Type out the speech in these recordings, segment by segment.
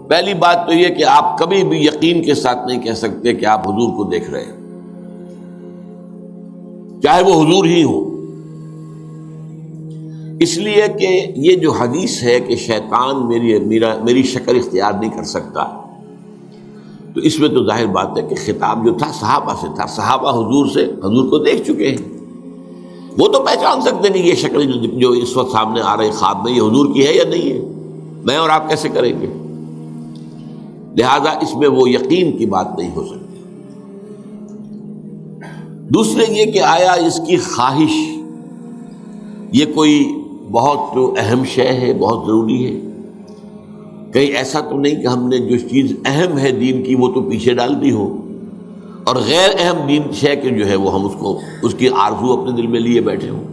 پہلی بات تو یہ کہ آپ کبھی بھی یقین کے ساتھ نہیں کہہ سکتے کہ آپ حضور کو دیکھ رہے ہیں، چاہے وہ حضور ہی ہو، اس لیے کہ یہ جو حدیث ہے کہ شیطان میری شکل اختیار نہیں کر سکتا، تو اس میں تو ظاہر بات ہے کہ خطاب جو تھا صحابہ سے تھا، صحابہ حضور کو دیکھ چکے ہیں، وہ تو پہچان سکتے نہیں یہ شکل جو اس وقت سامنے آ رہی خواب میں یہ حضور کی ہے یا نہیں ہے، میں اور آپ کیسے کریں گے؟ لہذا اس میں وہ یقین کی بات نہیں ہو سکتی۔ دوسرے یہ کہ آیا اس کی خواہش یہ کوئی بہت اہم شے ہے، بہت ضروری ہے، کہیں ایسا تو نہیں کہ ہم نے جو چیز اہم ہے دین کی وہ تو پیچھے ڈال دی ہو، اور غیر اہم دین شے کے جو ہے وہ ہم اس کی آرزو اپنے دل میں لیے بیٹھے ہوں۔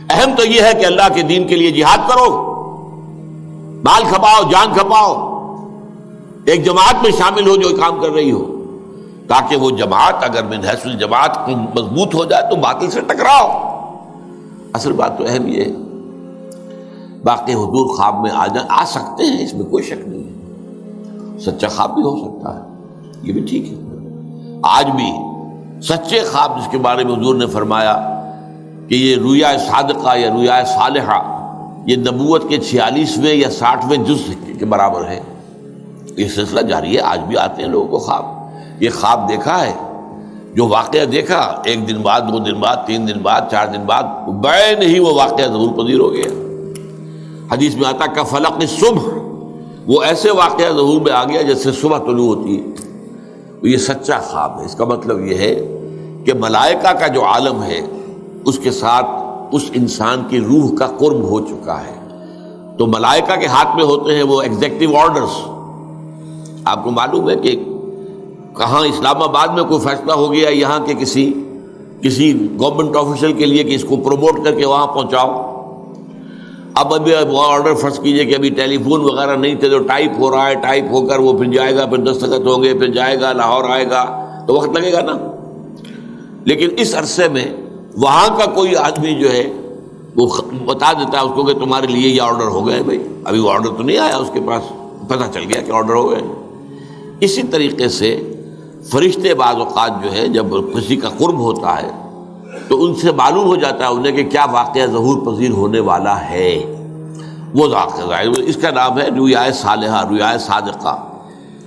اہم تو یہ ہے کہ اللہ کے دین کے لیے جہاد کرو، مال کھپاؤ، جان کھپاؤ، ایک جماعت میں شامل ہو جو کام کر رہی ہو، تاکہ وہ جماعت اگر من حیث الجماعت مضبوط ہو جائے تو باطل سے ٹکراؤ۔ اصل بات تو اہم یہ ہے۔ باقی حضور خواب میں آ سکتے ہیں، اس میں کوئی شک نہیں ہے، سچا خواب بھی ہو سکتا ہے، یہ بھی ٹھیک ہے۔ آج بھی سچے خواب جس کے بارے میں حضور نے فرمایا کہ یہ رویا صادقہ یا رویا صالحہ یہ نبوت کے 46ویں یا 60ویں جز کے برابر ہے، یہ سلسلہ جاری ہے، آج بھی آتے ہیں لوگوں کو خواب۔ یہ خواب دیکھا ہے، جو واقعہ دیکھا، ایک دن بعد، 2 دن بعد، 3 دن بعد، 4 دن بعد بعین ہی وہ واقعہ ظہور پذیر ہو گیا۔ حدیث میں آتا کہ فلق الصبح، وہ ایسے واقعہ ظہور میں آ گیا جیسے صبح طلوع ہوتی ہے۔ یہ سچا خواب ہے۔ اس کا مطلب یہ ہے کہ ملائکہ کا جو عالم ہے اس کے ساتھ اس انسان کی روح کا قرب ہو چکا ہے، تو ملائکہ کے ہاتھ میں ہوتے ہیں وہ ایگزیکٹو آرڈرز۔ آپ کو معلوم ہے کہ کہاں اسلام آباد میں کوئی فیصلہ ہو گیا یہاں کے کسی گورنمنٹ آفیشل کے لیے کہ اس کو پروموٹ کر کے وہاں پہنچاؤ، اب ابھی وہ آرڈر فرض کیجئے کہ ابھی ٹیلی فون وغیرہ نہیں تھے تو ٹائپ ہو رہا ہے، ٹائپ ہو کر وہ پھر جائے گا، پھر دستخط ہوں گے، پھر جائے گا لاہور آئے گا، تو وقت لگے گا نا۔ لیکن اس عرصے میں وہاں کا کوئی آدمی جو ہے وہ بتا دیتا ہے اس کو کہ تمہارے لیے یہ آرڈر ہو گئے، بھائی ابھی وہ آرڈر تو نہیں آیا، اس کے پاس پتہ چل گیا کہ آرڈر ہو گئے۔ اسی طریقے سے فرشتے بعض اوقات جو ہے جب کسی کا قرب ہوتا ہے تو ان سے معلوم ہو جاتا ہے انہیں کہ کیا واقعہ ظہور پذیر ہونے والا ہے، وہ واقعہ، اس کا نام ہے رویا صالحہ، رویا صادقہ۔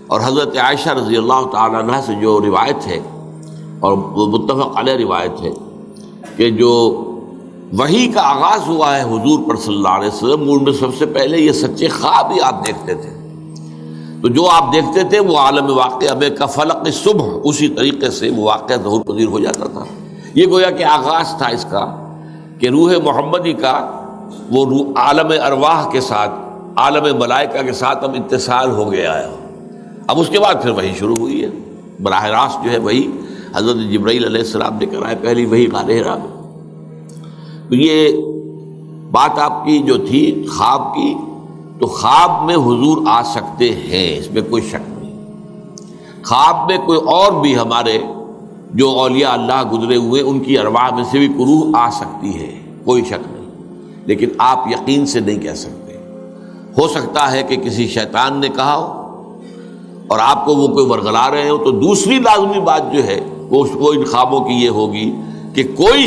اور حضرت عائشہ رضی اللہ تعالی عنہ سے جو روایت ہے اور وہ متفق علیہ روایت ہے کہ جو وحی کا آغاز ہوا ہے حضور پر صلی اللہ علیہ وسلم، ان میں سب سے پہلے یہ سچے خواب ہی آپ دیکھتے تھے، تو جو آپ دیکھتے تھے وہ عالم واقعہ میں کفلق صبح، اسی طریقے سے وہ واقعہ ظہور پذیر ہو جاتا تھا۔ یہ گویا کہ آغاز تھا اس کا کہ روح محمدی کا وہ عالم ارواح کے ساتھ، عالم ملائکہ کے ساتھ اب اتصال ہو گیا ہے۔ اب اس کے بعد پھر وحی شروع ہوئی ہے، براہ راست جو ہے وہی حضرت جبرائیل علیہ السلام لے کر آئے، پہلی وحی غار حرا میں۔ تو یہ بات آپ کی جو تھی خواب کی، تو خواب میں حضور آ سکتے ہیں، اس میں کوئی شک نہیں۔ خواب میں کوئی اور بھی ہمارے جو اولیاء اللہ گزرے ہوئے ان کی ارواح میں سے بھی کوئی روح آ سکتی ہے، کوئی شک نہیں، لیکن آپ یقین سے نہیں کہہ سکتے۔ ہو سکتا ہے کہ کسی شیطان نے کہا ہو اور آپ کو وہ کوئی ورغلا رہے ہو، تو دوسری لازمی بات جو ہے وہ ان خوابوں کی یہ ہوگی کہ کوئی